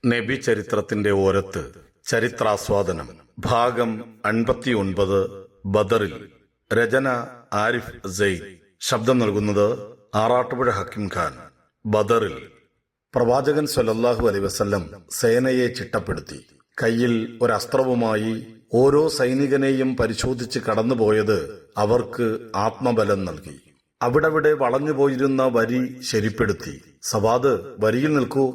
നബി ചരിത്രത്തിന്റെ ഓരത്ത് ചരിത്രാസ്വാദനം ഭാഗം 59 ബദറിൽ. രചന ആരിഫ് സെയ്ദ്. ശബ്ദം നൽകുന്നത് ആറാട്ടുപുഴ ഹക്കിം ഖാൻ. ബദറിൽ പ്രവാചകൻ സ്വല്ലല്ലാഹു അലൈഹി വസല്ലം സേനയെ ചിട്ടപ്പെടുത്തി. കയ്യിൽ ഒരസ്ത്രവുമായി ഓരോ സൈനികനെയും പരിശോധിച്ച് കടന്നുപോയത് അവർക്ക് ആത്മബലം നൽകി. അവിടവിടെ വളഞ്ഞുപോയിരുന്ന വരി ശരിപ്പെടുത്തി. സവാദ്, വരിയിൽ നിൽക്കൂ.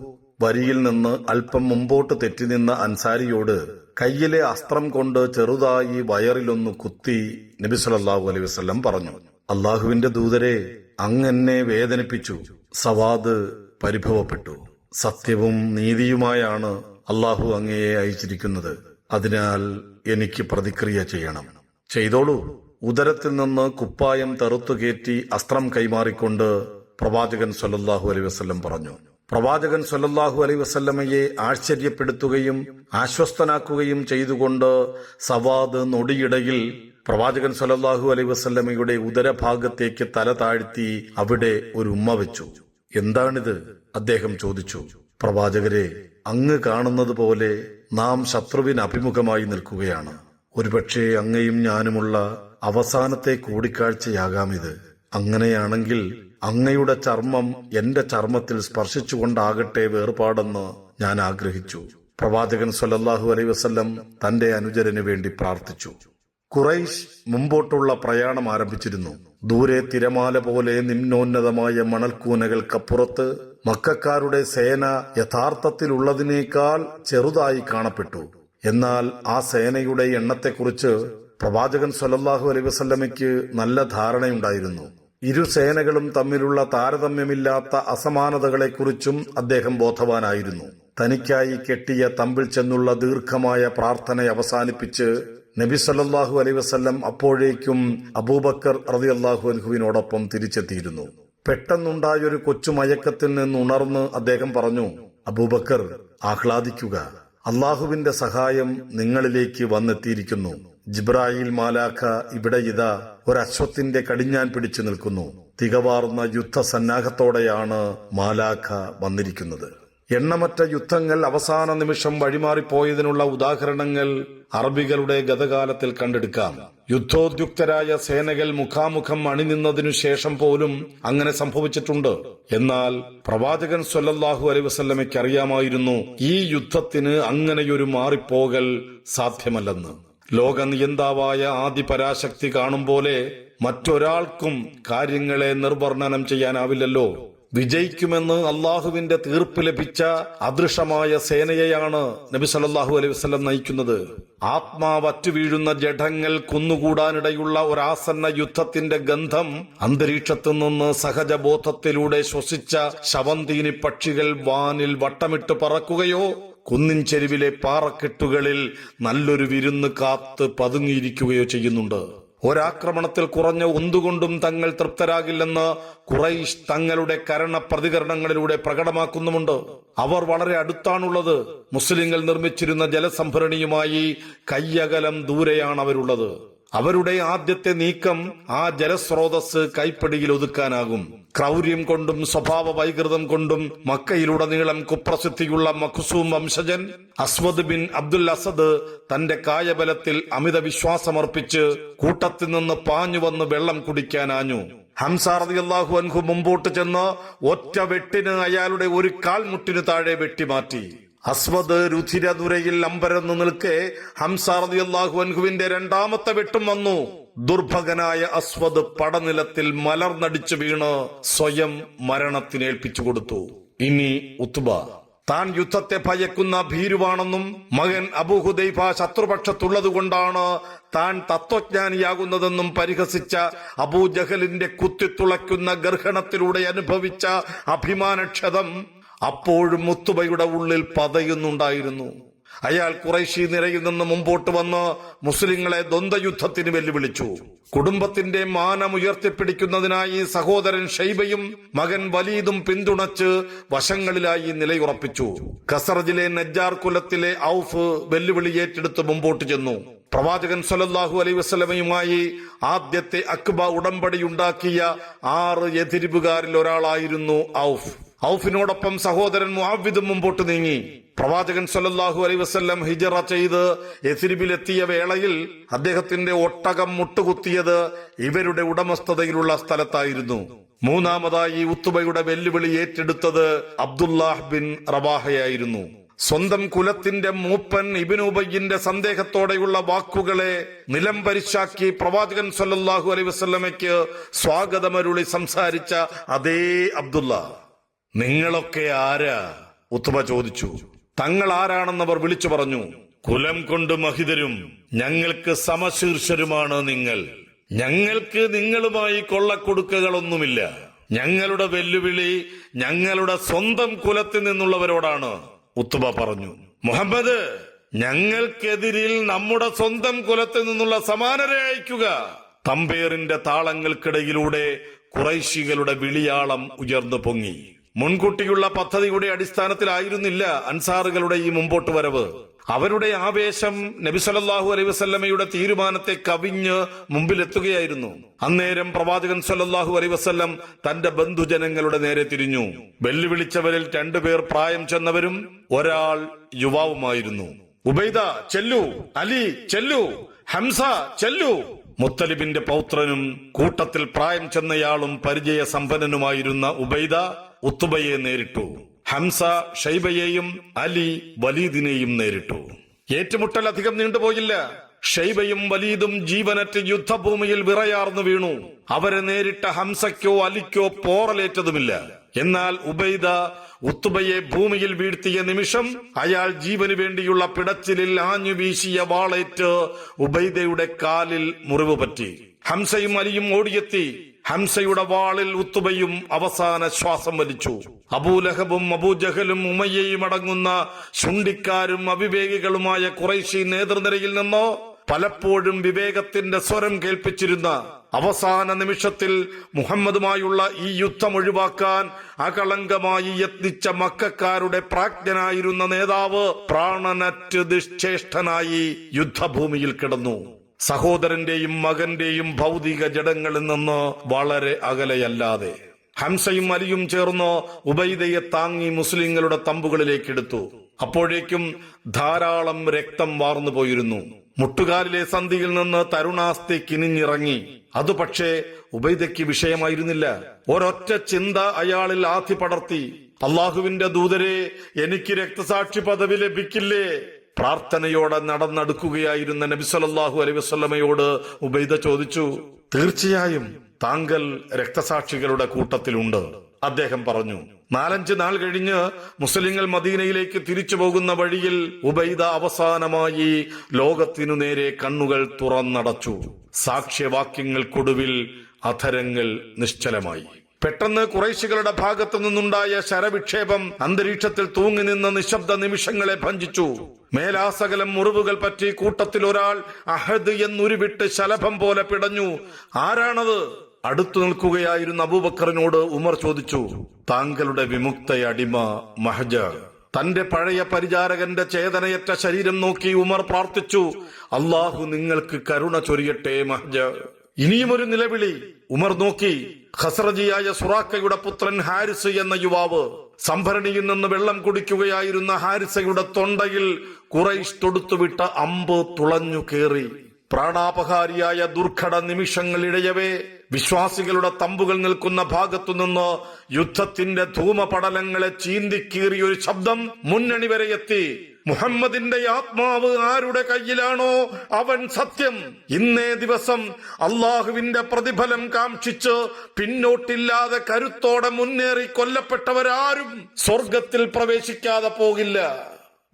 വരിയിൽ നിന്ന് അല്പം മുമ്പോട്ട് തെറ്റി നിന്ന അൻസാരിയോട് കയ്യിലെ അസ്ത്രം കൊണ്ട് ചെറുതായി വയറിലൊന്ന് കുത്തി നബി സല്ലല്ലാഹു അലൈഹി വസല്ലം പറഞ്ഞു, അള്ളാഹുവിന്റെ ദൂതരെ, അങ്ങെന്നെ വേദനിപ്പിച്ചു. സവാദ് പരിഭവപ്പെട്ടു. സത്യവും നീതിയുമായാണ് അള്ളാഹു അങ്ങയെ അയച്ചിരിക്കുന്നത്. അതിനാൽ എനിക്ക് പ്രതിക്രിയ ചെയ്യണം. ചെയ്തോളൂ. ഉദരത്തിൽ നിന്ന് കുപ്പായം തെറുത്തുകയറ്റി അസ്ത്രം കൈമാറിക്കൊണ്ട് പ്രവാചകൻ സ്വല്ലല്ലാഹു അലൈഹി വസല്ലം പറഞ്ഞു. പ്രവാചകൻ സ്വല്ലല്ലാഹു അലൈഹി വസല്ലമയെ ആശ്ചര്യപ്പെടുത്തുകയും ആശ്വസ്തനാക്കുകയും ചെയ്തുകൊണ്ട് സവാദ് നൊടിയിടയിൽ പ്രവാചകൻ സ്വല്ലല്ലാഹു അലൈഹി വസല്ലമയുടെ ഉദരഭാഗത്തേക്ക് തല താഴ്ത്തി അവിടെ ഒരു ഉമ്മ വെച്ചു. എന്താണിത്? അദ്ദേഹം ചോദിച്ചു. പ്രവാചകരെ, അങ്ങ് കാണുന്നത് പോലെ നാം ശത്രുവിന് അഭിമുഖമായി നിൽക്കുകയാണ്. ഒരുപക്ഷെ അങ്ങയും ഞാനുമുള്ള അവസാനത്തെ കൂടിക്കാഴ്ചയാകാമിത്. അങ്ങനെയാണെങ്കിൽ അങ്ങയുടെ ചർമ്മം എന്റെ ചർമ്മത്തിൽ സ്പർശിച്ചുകൊണ്ടാകട്ടെ വേർപാടെന്ന് ഞാൻ ആഗ്രഹിച്ചു. പ്രവാചകൻ സ്വല്ലല്ലാഹു അലൈഹി വസല്ലം തന്റെ അനുചരന് വേണ്ടി പ്രാർത്ഥിച്ചു. ഖുറൈശ് മുമ്പോട്ടുള്ള പ്രയാണം ആരംഭിച്ചിരുന്നു. ദൂരെ തിരമാല പോലെ നിമ്നോന്നതമായ മണൽക്കൂനകൾക്കപ്പുറത്ത് മക്കക്കാരുടെ സേന യഥാർത്ഥത്തിലുള്ളതിനേക്കാൾ ചെറുതായി കാണപ്പെട്ടു. എന്നാൽ ആ സേനയുടെ എണ്ണത്തെക്കുറിച്ച് പ്രവാചകൻ സ്വല്ലല്ലാഹു അലൈഹി വസല്ലമയ്ക്ക് നല്ല ധാരണയുണ്ടായിരുന്നു. ഇരു സേനകളും തമ്മിലുള്ള താരതമ്യമില്ലാത്ത അസമാനതകളെക്കുറിച്ചും അദ്ദേഹം ബോധവാനായിരുന്നു. തനിക്കായി കെട്ടിയ തമ്പിൽ ചെന്നുള്ള ദീർഘമായ പ്രാർത്ഥന അവസാനിപ്പിച്ച് നബി സല്ലല്ലാഹു അലൈഹി വസല്ലം അപ്പോഴേക്കും അബൂബക്കർ റളിയല്ലാഹു അൻഹുവിനോടൊപ്പം തിരിച്ചെത്തിയിരുന്നു. പെട്ടെന്നുണ്ടായൊരു കൊച്ചു മയക്കത്തിൽ നിന്ന് ഉണർന്ന് അദ്ദേഹം പറഞ്ഞു, അബൂബക്കർ, ആഹ്ലാദിക്കുക. അള്ളാഹുവിന്റെ സഹായം നിങ്ങളിലേക്ക് വന്നെത്തിയിരിക്കുന്നു. ജിബ്രായിൽ മാലാഖ ഇവിടെ ഇതാ ഒരശ്വത്തിന്റെ കടിഞ്ഞാൻ പിടിച്ചു നിൽക്കുന്നു. തികവാർന്ന യുദ്ധസന്നാഹത്തോടെയാണ് മാലാഖ വന്നിരിക്കുന്നത്. എണ്ണമറ്റ യുദ്ധങ്ങൾ അവസാന നിമിഷം വഴിമാറിപ്പോയതിനുള്ള ഉദാഹരണങ്ങൾ അറബികളുടെ ഗതകാലത്തിൽ കണ്ടെടുക്കാം. യുദ്ധോദ്യുക്തരായ സേനകൾ മുഖാമുഖം അണിനിന്നതിനു ശേഷം പോലും അങ്ങനെ സംഭവിച്ചിട്ടുണ്ട്. എന്നാൽ പ്രവാചകൻ സ്വല്ലല്ലാഹു അലൈഹി വസല്ലമയ്ക്ക് അറിയാമായിരുന്നു ഈ യുദ്ധത്തിന് അങ്ങനെയൊരു മാറിപ്പോകൽ സാധ്യമല്ലെന്ന്. ലോക നിയന്താവായ ആദി പരാശക്തി കാണും പോലെ മറ്റൊരാൾക്കും കാര്യങ്ങളെ നിർവർണ്ണനം ചെയ്യാനാവില്ലല്ലോ. വിജയിക്കുമെന്ന് അള്ളാഹുവിന്റെ തീർപ്പ് ലഭിച്ച അദൃശ്യമായ സേനയെയാണ് നബി സല്ലല്ലാഹു അലൈഹി വസല്ലം നയിക്കുന്നത്. ആത്മാവറ്റു വീഴുന്ന ജഡങ്ങൾ കുന്നുകൂടാനിടയുള്ള ഒരാസന്ന യുദ്ധത്തിന്റെ ഗന്ധം അന്തരീക്ഷത്തു നിന്ന് സഹജബോധത്തിലൂടെ ശ്വസിച്ച ശവന്തീനി പക്ഷികൾ വാനിൽ വട്ടമിട്ട് പറക്കുകയോ കുന്നിൻ ചെരുവിലെ പാറക്കെട്ടുകളിൽ നല്ലൊരു വിരുന്ന് കാത്ത് പതുങ്ങിയിരിക്കുകയോ ചെയ്യുന്നുണ്ട്. ഒരാക്രമണത്തിൽ കുറഞ്ഞ ഒന്നുകൊണ്ടും തങ്ങൾ തൃപ്തരാകില്ലെന്ന് ഖുറൈശ് തങ്ങളുടെ കരണ പ്രതികരണങ്ങളിലൂടെ പ്രകടമാക്കുന്നുമുണ്ട്. അവർ വളരെ അടുത്താണുള്ളത്. മുസ്ലിങ്ങൾ നിർമ്മിച്ചിരുന്ന ജലസംഭരണിയുമായി കയ്യകലം ദൂരെയാണ് അവരുള്ളത്. അവരുടെ ആദ്യത്തെ നീക്കം ആ ജലസ്രോതസ് കൈപ്പിടിയിൽ ഒതുക്കാനാകും. ക്രൗര്യം കൊണ്ടും സ്വഭാവ വൈകൃതം കൊണ്ടും മക്കയിലുടനീളം കുപ്രസിദ്ധിയുള്ള മഖ്സൂം വംശജൻ അസ്വദ് ബിൻ അബ്ദുൽ അസദ് തന്റെ കായബലത്തിൽ അമിത വിശ്വാസമർപ്പിച്ച് കൂട്ടത്തിൽ നിന്ന് പാഞ്ഞുവന്ന് വെള്ളം കുടിക്കാനാഞ്ഞു. ഹംസ റളിയല്ലാഹു അൻഹു മുമ്പോട്ട് ചെന്ന് ഒറ്റ വെട്ടിന് അയാളുടെ ഒരു കാൽമുട്ടിന് താഴെ വെട്ടിമാറ്റി. അസ്വദ് രുധിരനുരയിൽ അമ്പരന്ന് നിൽക്കെ ഹംസ റളിയല്ലാഹു അൻഹുവിന്റെ രണ്ടാമത്തെ വെട്ടും വന്നു. ദുർഭകനായ അസ്വദ് പടനിലത്തിൽ മലർന്നടിച്ചു വീണ് സ്വയം മരണത്തിനേൽപ്പിച്ചു കൊടുത്തു. ഇനി ഉത്ബ താൻ യുദ്ധത്തെ ഭയക്കുന്ന ഭീരുവാണെന്നും മകൻ അബൂഹുദൈഫ ശത്രുപക്ഷത്തുള്ളതുകൊണ്ടാണ് താൻ തത്വജ്ഞാനിയാകുന്നതെന്നും പരിഹസിച്ച അബൂജഹലിന്റെ കുത്തിത്തുളയ്ക്കുന്ന ഗർഹണത്തിലൂടെ അനുഭവിച്ച അഭിമാനക്ഷതം അപ്പോഴും ഉത്ബയുടെ ഉള്ളിൽ പതയുന്നുണ്ടായിരുന്നു. അയാൾ ഖുറൈശി നിരയിൽ നിന്ന് മുമ്പോട്ട് വന്ന് മുസ്ലിങ്ങളെ ദ്വന്ദ്വയുദ്ധത്തിന് വെല്ലുവിളിച്ചു. കുടുംബത്തിന്റെ മാനം ഉയർത്തിപ്പിടിക്കുന്നതിനായി സഹോദരൻ ഷൈബയും മകൻ വലീദും പിന്തുണച്ച് വശങ്ങളിലായി നിലയുറപ്പിച്ചു. ഖസറജിലെ നജ്ജാർ കുലത്തിലെ ഔഫ് വെല്ലുവിളി ഏറ്റെടുത്ത് മുമ്പോട്ട് ചെന്നു. പ്രവാചകൻ സ്വല്ലല്ലാഹു അലൈഹി വസല്ലമയുമായി ആദ്യത്തെ അക്ബ ഉടമ്പടിയുണ്ടാക്കിയ 6 എതിരിവുകാരിൽ ഒരാളായിരുന്നു ഔഫ്. ഔഫിനോടൊപ്പം സഹോദരൻ മുഅവ്വിദും മുമ്പോട്ട് നീങ്ങി. പ്രവാചകൻ സല്ലല്ലാഹു അലൈഹി വസല്ലം ഹിജറ ചെയ്ത് യസ്രിബിലെത്തിയ വേളയിൽ അദ്ദേഹത്തിന്റെ ഒട്ടകം മുട്ടുകുത്തിയത് ഇവരുടെ ഉടമസ്ഥതയിലുള്ള സ്ഥലത്തായിരുന്നു. മൂന്നാമതായി ഉത്തുബയുടെ വെല്ലുവിളി ഏറ്റെടുത്തത് അബ്ദുല്ലാഹ് ബിൻ റവാഹയായിരുന്നു. സ്വന്തം കുലത്തിന്റെ മൂപ്പൻ ഇബ്നു ഉബയ്യിന്റെ സന്ദേഹത്തോടെയുള്ള വാക്കുകളെ നിലംപരിശാക്കി പ്രവാചകൻ സല്ലല്ലാഹു അലൈഹി വസല്ലമയ്ക്ക് സ്വാഗതമരുളി സംസാരിച്ച അതേ അബ്ദുല്ല. നിങ്ങളൊക്കെ ആരാ? ഉത്തുബ ചോദിച്ചു. തങ്ങൾ ആരാണെന്നവർ വിളിച്ചു പറഞ്ഞു. കുലം കൊണ്ട് മഹിതരും ഞങ്ങൾക്ക് സമശീർഷരുമാണ് നിങ്ങൾ. ഞങ്ങൾക്ക് നിങ്ങളുമായി കൊള്ളക്കൊടുക്കകളൊന്നുമില്ല. ഞങ്ങളുടെ വെല്ലുവിളി ഞങ്ങളുടെ സ്വന്തം കുലത്തിൽ നിന്നുള്ളവരോടാണ്. ഉത്തുബ പറഞ്ഞു, മുഹമ്മദ്, ഞങ്ങൾക്കെതിരിൽ നമ്മുടെ സ്വന്തം കുലത്തിൽ നിന്നുള്ള സമാനരെ അയക്കുക. തമ്പേറിന്റെ താളങ്ങൾക്കിടയിലൂടെ ഖുറൈശികളുടെ വിളിയാളം ഉയർന്നു പൊങ്ങി. മുൻകൂട്ടിയുള്ള പദ്ധതിയുടെ അടിസ്ഥാനത്തിലായിരുന്നില്ല അൻസാറുകളുടെ ഈ മുമ്പോട്ട് വരവ്. അവരുടെ ആവേശം നബി സല്ലല്ലാഹു അലൈഹി വസല്ലമയുടെ തീരുമാനത്തെ കവിഞ്ഞ് മുമ്പിലെത്തുകയായിരുന്നു. അന്നേരം പ്രവാചകൻ സല്ലല്ലാഹു അലൈഹി വസല്ലം തന്റെ ബന്ധുജനങ്ങളുടെ നേരെ തിരിഞ്ഞു. വെല്ലുവിളിച്ചവരിൽ 2 പേർ പ്രായം ചെന്നവരും ഒരാൾ യുവാവുമായിരുന്നു. ഉബൈദ ചെല്ലു, അലി ചെല്ലു, ഹംസ ചെല്ലു. മുത്തലിബിന്റെ പൗത്രനും കൂട്ടത്തിൽ പ്രായം ചെന്നയാളും പരിചയസമ്പന്നനുമായിരുന്ന ഉബൈദ ഉത്തുബയെ നേരിട്ടു. ഹംസ ഷൈബയെയും അലി വലീദിനെയും നേരിട്ടു. ഏറ്റുമുട്ടൽ അധികം നീണ്ടുപോയില്ല. ഷൈബയും വലീദും ജീവനറ്റ് യുദ്ധഭൂമിയിൽ വിറയാർന്നു വീണു. അവരെ നേരിട്ട ഹംസയ്ക്കോ അലിക്കോ പോറലേറ്റതുമില്ല. എന്നാൽ ഉബൈദ ഉത്തുബയെ ഭൂമിയിൽ വീഴ്ത്തിയ നിമിഷം അയാൾ ജീവന് വേണ്ടിയുള്ള പിടച്ചിലിൽ ആഞ്ഞു വീശിയ വാളേറ്റ് ഉബൈദയുടെ കാലിൽ മുറിവ് പറ്റി. ഹംസയും അലിയും ഓടിയെത്തി. ഹംസയുടെ വാളിൽ ഉത്തുബയും അവസാന ശ്വാസം വലിച്ചു. അബൂലഹബും അബൂജഹലും ഉമയ്യയും അടങ്ങുന്ന ശുണ്ഠിക്കാരും അവിവേകികളുമായ ഖുറൈശി നേതൃനിരയിൽ നിന്നോ പലപ്പോഴും വിവേകത്തിന്റെ സ്വരം കേൾപ്പിച്ചിരുന്ന അവസാന നിമിഷത്തിൽ മുഹമ്മദുമായുള്ള ഈ യുദ്ധം ഒഴിവാക്കാൻ അകളങ്കമായി യത്നിച്ച മക്കക്കാരുടെ പ്രാജ്ഞനായിരുന്ന നേതാവ് പ്രാണനറ്റ് നിശ്ചേഷ്ടനായി യുദ്ധഭൂമിയിൽ കിടന്നു. സഹോദരന്റെയും മകന്റെയും ഭൗതിക ജഡങ്ങളിൽ നിന്ന് വളരെ അകലെയല്ലാതെ. ഹംസയും അലിയും ചേർന്ന് ഉബൈദയെ താങ്ങി മുസ്ലിങ്ങളുടെ തമ്പുകളിലേക്കെടുത്തു. അപ്പോഴേക്കും ധാരാളം രക്തം വാർന്നു പോയിരുന്നു. മുട്ടുകാലിലെ സന്ധിയിൽ നിന്ന് തരുണാസ്ഥി കിനിഞ്ഞിറങ്ങി. അത് പക്ഷേ ഉബൈദയ്ക്ക് വിഷയമായിരുന്നില്ല. ഒരൊറ്റ ചിന്ത അയാളിൽ ആധി പടർത്തി. അള്ളാഹുവിന്റെ ദൂതരെ, എനിക്ക് രക്തസാക്ഷി പദവി ലഭിക്കില്ലേ? പ്രാർത്ഥനയോടെ നടന്നെടുക്കുകയായിരുന്ന നബി സല്ലല്ലാഹു അലൈഹി വസല്ലമയോട് ഉബൈദ ചോദിച്ചു. തീർച്ചയായും താങ്കൾ രക്തസാക്ഷികളുടെ കൂട്ടത്തിലുണ്ട്, അദ്ദേഹം പറഞ്ഞു. 4-5 നാൾ കഴിഞ്ഞ് മുസ്ലിങ്ങൾ മദീനയിലേക്ക് തിരിച്ചു പോകുന്ന വഴിയിൽ ഉബൈദ അവസാനമായി ലോകത്തിനു നേരെ കണ്ണുകൾ തുറന്നടച്ചു. സാക്ഷ്യവാക്യങ്ങൾക്കൊടുവിൽ അധരങ്ങൾ നിശ്ചലമായി. പെട്ടെന്ന് ഖുറൈശികളുടെ ഭാഗത്തു നിന്നുണ്ടായ ശരവിക്ഷേപം അന്തരീക്ഷത്തിൽ തൂങ്ങി നിന്ന നിശബ്ദ നിമിഷങ്ങളെ ഭഞ്ജിച്ചു. മേലാസകലം മുറിവുകൾ പറ്റി കൂട്ടത്തിൽ ഒരാൾ അഹദ് എന്നുരുവിട്ട് ശലഭം പോലെ പിടഞ്ഞു. ആരാണത്? അടുത്തു നിൽക്കുകയായിരുന്ന അബൂബക്കറിനോട് ഉമർ ചോദിച്ചു. താങ്കളുടെ വിമുക്ത അടിമ മഹജ. തന്റെ പഴയ പരിചാരകന്റെ ചേതനയറ്റ ശരീരം നോക്കി ഉമർ പ്രാർത്ഥിച്ചു. അള്ളാഹു നിങ്ങൾക്ക് കരുണ ചൊരിയട്ടെ മഹജ. ഇനിയുമൊരു നിലവിളി. ഉമർ നോക്കി. ഖസ്റജിയായ സുറാക്കയുടെ പുത്രൻ ഹാരിസ് എന്ന യുവാവ്. സംഭരണിയിൽ നിന്ന് വെള്ളം കുടിക്കുകയായിരുന്ന ഹാരിസയുടെ തൊണ്ടയിൽ ഖുറൈശ് തൊടുത്തുവിട്ട അമ്പ് തുളഞ്ഞു കേറി. പ്രാണാപഹാരിയായ ദുർഘട നിമിഷങ്ങളിടയവേ വിശ്വാസികളുടെ തമ്പുകൾ നിൽക്കുന്ന ഭാഗത്തുനിന്ന് യുദ്ധത്തിന്റെ ധൂമപടലങ്ങളെ ചീന്തിക്കീറിയ ഒരു ശബ്ദം മുന്നണി വരെ എത്തി. മുഹമ്മദിന്റെ ആത്മാവ് ആരുടെ കയ്യിലാണോ അവൻ സത്യം. ഇന്നേ ദിവസം അള്ളാഹുവിന്റെ പ്രതിഫലം കാക്ഷിച്ച് പിന്നോട്ടില്ലാതെ കരുത്തോടെ മുന്നേറി കൊല്ലപ്പെട്ടവരാരും സ്വർഗത്തിൽ പ്രവേശിക്കാതെ പോകില്ല.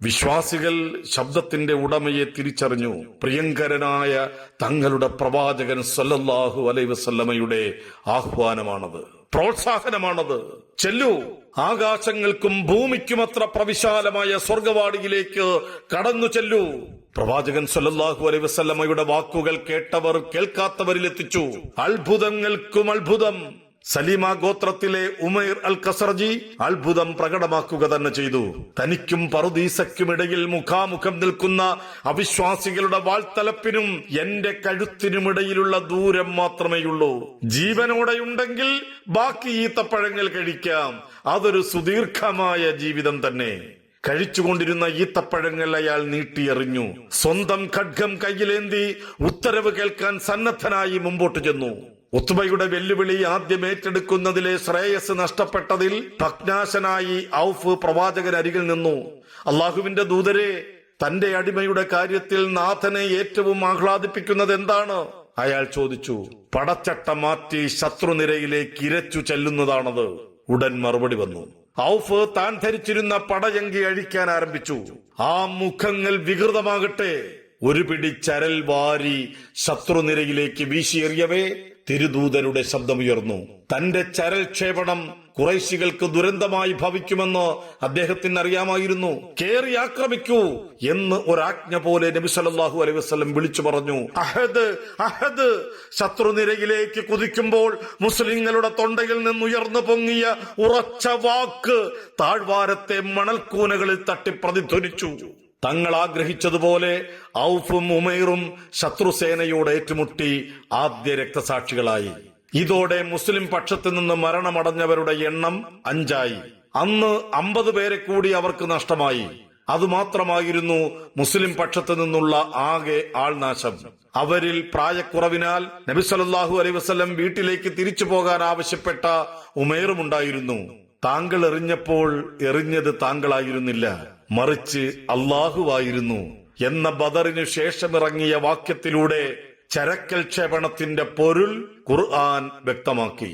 വിശ്വാസികൾ ശബ്ദത്തിന്റെ ഉടമയെ തിരിച്ചറിഞ്ഞു. പ്രിയങ്കരനായ തങ്ങളുടെ പ്രവാചകൻ സല്ലല്ലാഹു അലൈഹി വസല്ലമയുടെ ആഹ്വാനമാണത്, പ്രോത്സാഹനമാണത്. ചെല്ലു, ആകാശങ്ങൾക്കും ഭൂമിക്കുമത്ര പ്രവിശാലമായ സ്വർഗവാടിയിലേക്ക് കടന്നു ചെല്ലു. പ്രവാചകൻ സല്ലല്ലാഹു അലൈഹി വസല്ലമയുടെ വാക്കുകൾ കേട്ടവർ കേൾക്കാത്തവരിലെത്തിച്ചു. അത്ഭുതങ്ങൾക്കും അത്ഭുതം, സലീമ ഗോത്രത്തിലെ ഉമൈർ അൽ ഖസറജി അത്ഭുതം പ്രകടമാക്കുക തന്നെ ചെയ്തു. തനിക്കും പറുദീസയ്ക്കുമിടയിൽ മുഖാമുഖം നിൽക്കുന്ന അവിശ്വാസികളുടെ വാൾത്തലപ്പിനും എന്റെ കഴുത്തിനുമിടയിലുള്ള ദൂരം മാത്രമേയുള്ളൂ. ജീവനോടെയുണ്ടെങ്കിൽ ബാക്കി ഈത്തപ്പഴങ്ങൾ കഴിക്കാം. അതൊരു സുദീർഘമായ ജീവിതം തന്നെ. കഴിച്ചുകൊണ്ടിരുന്ന ഈത്തപ്പഴങ്ങൾ അയാൾ നീട്ടിയെറിഞ്ഞു. സ്വന്തം ഖഡ്ഗം കയ്യിലേന്തി ഉത്തരവ് കേൾക്കാൻ സന്നദ്ധനായി മുമ്പോട്ട് ചെന്നു. ഉത്ബയുടെ വെല്ലുവിളി ആദ്യം ഏറ്റെടുക്കുന്നതിലെ ശ്രേയസ് നഷ്ടപ്പെട്ടതിൽ ഭഗ്നാശനായി ഔഫ് പ്രവാചകനരികിൽ നിന്നു. അള്ളാഹുവിന്റെ ദൂതരെ, തന്റെ അടിമയുടെ കാര്യത്തിൽ നാഥനെ ഏറ്റവും ആഹ്ലാദിപ്പിക്കുന്നത് എന്താണ്? അയാൾ ചോദിച്ചു. പടച്ചട്ട മാറ്റി ശത്രുനിരയിലേക്ക് ഇരച്ചു ചെല്ലുന്നതാണത്. ഉടൻ മറുപടി വന്നു. ഔഫ് താൻ ധരിച്ചിരുന്ന പടയങ്കി അഴിക്കാൻ ആരംഭിച്ചു. ആ മുഖങ്ങൾ വികൃതമാകട്ടെ. ഒരു പിടി ചരൽ വാരി ശത്രുനിരയിലേക്ക് വീശിയെറിയവേ തിരുദൂതരുടെ ശബ്ദമുയർന്നു. തന്റെ ചരൽ ക്ഷേപണം ഖുറൈശികൾക്ക് ദുരന്തമായി ഭവിക്കുമെന്ന് അദ്ദേഹത്തിന് അറിയാമായിരുന്നു. കേറി ആക്രമിക്കൂ എന്ന് ഒരാജ്ഞ പോലെ നബി സല്ലല്ലാഹു അലൈഹി വസല്ലം വിളിച്ചു പറഞ്ഞു. അഹദ് അഹദ്. ശത്രുനിരയിലേക്ക് കുതിക്കുമ്പോൾ മുസ്ലിങ്ങളുടെ തൊണ്ടയിൽ നിന്നുയർന്നു പൊങ്ങിയ ഉറച്ച വാക്ക് താഴ്വാരത്തെ മണൽക്കൂനകളിൽ തട്ടി പ്രതിധ്വനിച്ചു. തങ്ങൾ ആഗ്രഹിച്ചതുപോലെ ഔഫും ഉമൈറും ശത്രുസേനയോട് ഏറ്റുമുട്ടി ആദ്യ രക്തസാക്ഷികളായി. ഇതോടെ മുസ്ലിം പക്ഷത്തു നിന്ന് മരണമടഞ്ഞവരുടെ എണ്ണം 5 അന്ന് 50 പേരെ കൂടി അവർക്ക് നഷ്ടമായി. അതുമാത്രമായിരുന്നു മുസ്ലിം പക്ഷത്തു നിന്നുള്ള ആകെ ആൾനാശം. അവരിൽ പ്രായക്കുറവിനാൽ നബി സല്ലല്ലാഹു അലൈഹി വസല്ലം വീട്ടിലേക്ക് തിരിച്ചു പോകാൻ ആവശ്യപ്പെട്ട ഉമൈറുമുണ്ടായിരുന്നു. താങ്കൾ എറിഞ്ഞപ്പോൾ എറിഞ്ഞത് താങ്കളായിരുന്നില്ല, മറിച്ച് അള്ളാഹുവായിരുന്നു എന്ന ബദറിനു ശേഷമിറങ്ങിയ വാക്യത്തിലൂടെ ചരക്കൽ ക്ഷേപണത്തിന്റെ പൊരുൾ ഖുർആൻ വ്യക്തമാക്കി.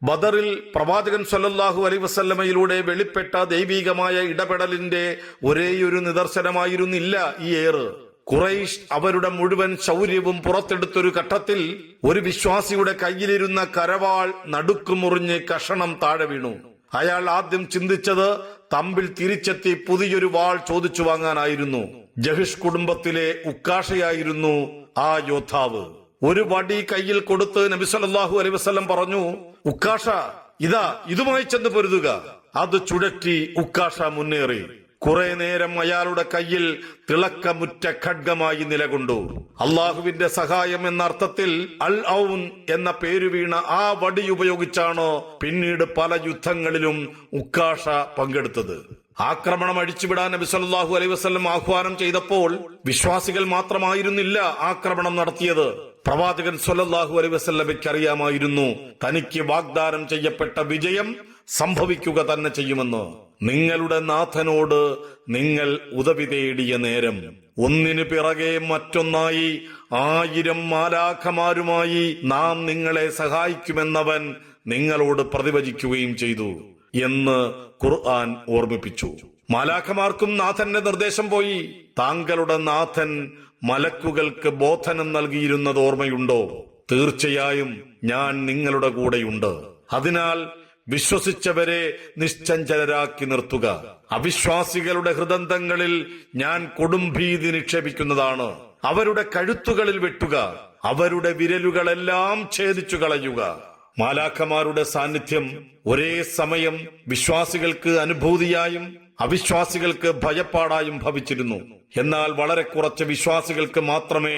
ബദറിൽ പ്രവാചകൻ സല്ലല്ലാഹു അലൈഹി വസല്ലമയിലൂടെ വെളിപ്പെട്ട ദൈവികമായ ഇടപെടലിന്റെ ഒരേയൊരു നിദർശനമായിരുന്നില്ല ഈ ഏറ്. ഖുറൈശ് അവരുടെ മുഴുവൻ ശൗര്യവും പുറത്തെടുത്തൊരു ഘട്ടത്തിൽ ഒരു വിശ്വാസിയുടെ കയ്യിലിരുന്ന കരവാൾ നടുക്കുമുറിഞ്ഞ് കഷണം താഴെ വീണു. അയാൾ ആദ്യം ചിന്തിച്ചത് തമ്പിൽ തിരിച്ചെത്തി പുതിയൊരു വാൾ ചോദിച്ചു വാങ്ങാനായിരുന്നു. ജഹിഷ് കുടുംബത്തിലെ ഉക്കാഷയായിരുന്നു ആ യോദ്ധാവ്. ഒരു വടി കയ്യിൽ കൊടുത്ത് നബി സല്ലല്ലാഹു അലൈഹി വസല്ലം പറഞ്ഞു, ഉക്കാഷ, ഇതാ ഇതുമായി ചെന്ന് പൊരുതുക. അത് ചുഴറ്റി ഉക്കാഷ മുന്നേറി. കുറെ നേരം അയാളുടെ കയ്യിൽ തിളക്കമുറ്റ ഖഡ്ഗമായി നിലകൊണ്ടു. അള്ളാഹുവിന്റെ സഹായം എന്ന അർത്ഥത്തിൽ അൽ ഔൻ എന്ന പേരു വീണ ആ വടി ഉപയോഗിച്ചാണ് പിന്നീട് പല യുദ്ധങ്ങളിലും ഉക്കാഷ പങ്കെടുത്തത്. ആക്രമണം അഴിച്ചുവിടാൻ നബി സല്ലല്ലാഹു അലൈഹി വസല്ലം ആഹ്വാനം ചെയ്തപ്പോൾ വിശ്വാസികൾ മാത്രമായിരുന്നില്ല ആക്രമണം നടത്തിയത്. പ്രവാചകൻ സല്ലല്ലാഹു അലൈഹി വസല്ലമയ്ക്ക് അറിയാമായിരുന്നു തനിക്ക് വാഗ്ദാനം ചെയ്യപ്പെട്ട വിജയം സംഭവിക്കുക തന്നെ ചെയ്യുമെന്ന്. നിങ്ങളുടെ നാഥനോട് നിങ്ങൾ ഉദവി തേടിയ നേരം ഒന്നിനു പിറകെ മറ്റൊന്നായി 1000 മാലാഖമാരുമായി നാം നിങ്ങളെ സഹായിക്കുമെന്നവൻ നിങ്ങളോട് പ്രതിവചിക്കുകയും ചെയ്തു എന്ന് ഖുർആൻ ഓർമ്മിപ്പിച്ചു. മാലാഖമാർക്കും നാഥന്റെ നിർദ്ദേശം പോയി. താങ്കളുടെ നാഥൻ മലക്കുകൾക്ക് ബോധനം നൽകിയിരുന്നത് ഓർമ്മയുണ്ടോ? തീർച്ചയായും ഞാൻ നിങ്ങളുടെ കൂടെയുണ്ട്. അതിനാൽ വിശ്വസിച്ചവരെ നിശ്ചഞ്ചലരാക്കി നിർത്തുക. അവിശ്വാസികളുടെ ഹൃദന്തങ്ങളിൽ ഞാൻ കൊടുംഭീതി നിക്ഷേപിക്കുന്നതാണ്. അവരുടെ കഴുത്തുകളിൽ വെട്ടുക. അവരുടെ വിരലുകളെല്ലാം ഛേദിച്ചു കളയുക. മാലാഖമാരുടെ സാന്നിധ്യം ഒരേ സമയം വിശ്വാസികൾക്ക് അനുഭൂതിയായും അവിശ്വാസികൾക്ക് ഭയപ്പാടായും ഭവിച്ചിരുന്നു. എന്നാൽ വളരെ കുറച്ച് വിശ്വാസികൾക്ക് മാത്രമേ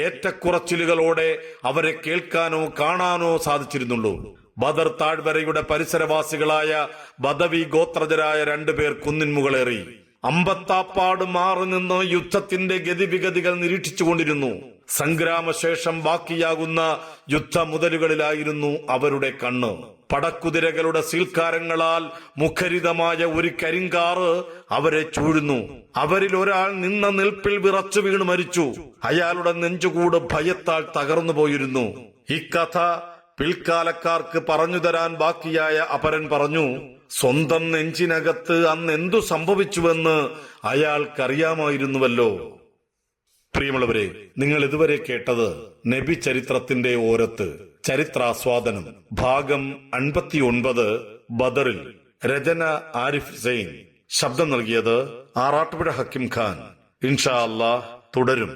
ഏറ്റക്കുറച്ചിലുകളോടെ അവരെ കേൾക്കാനോ കാണാനോ സാധിച്ചിരുന്നുള്ളൂ. ബദർ താഴ്വരയുടെ പരിസരവാസികളായ ബദവി ഗോത്രജരായ 2 പേർ കുന്നിൻ മുകളേറി അമ്പത്താപ്പാട് മാറി നിന്ന് യുദ്ധത്തിന്റെ ഗതിവിഗതികൾ നിരീക്ഷിച്ചുകൊണ്ടിരുന്നു. സംഗ്രാമശേഷം ബാക്കിയാകുന്ന യുദ്ധമുതലുകളിലായിരുന്നു അവരുടെ കണ്ണ്. പടക്കുതിരകളുടെ സീൽക്കാരങ്ങളാൽ മുഖരിതമായ ഒരു കരിങ്കാറ് അവരെ ചൂഴുന്നു. അവരിൽ ഒരാൾ നിന്ന നിൽപ്പിൽ വിറച്ചു വീണ് മരിച്ചു. അയാളുടെ നെഞ്ചുകൂട് ഭയത്താൽ തകർന്നു പോയിരുന്നു. ഇക്കഥ പിൽക്കാലക്കാർക്ക് പറഞ്ഞു തരാൻ ബാക്കിയായ അപരൻ പറഞ്ഞു, സ്വന്തം നെഞ്ചിനകത്ത് അന്ന് എന്തു സംഭവിച്ചുവെന്ന് അയാൾക്കറിയാമായിരുന്നുവല്ലോ. പ്രിയമുള്ളവരെ, നിങ്ങൾ ഇതുവരെ കേട്ടത് നബി ചരിത്രത്തിന്റെ ഓരത്ത് ചരിത്രാസ്വാദനം ഭാഗം 59 ബദറിൽ. രചന ആരിഫ് സെയിൻ. ശബ്ദം നൽകിയത് ആറാട്ടുപുഴ ഹക്കിം ഖാൻ. ഇൻഷാ അല്ലാഹ് തുടരും.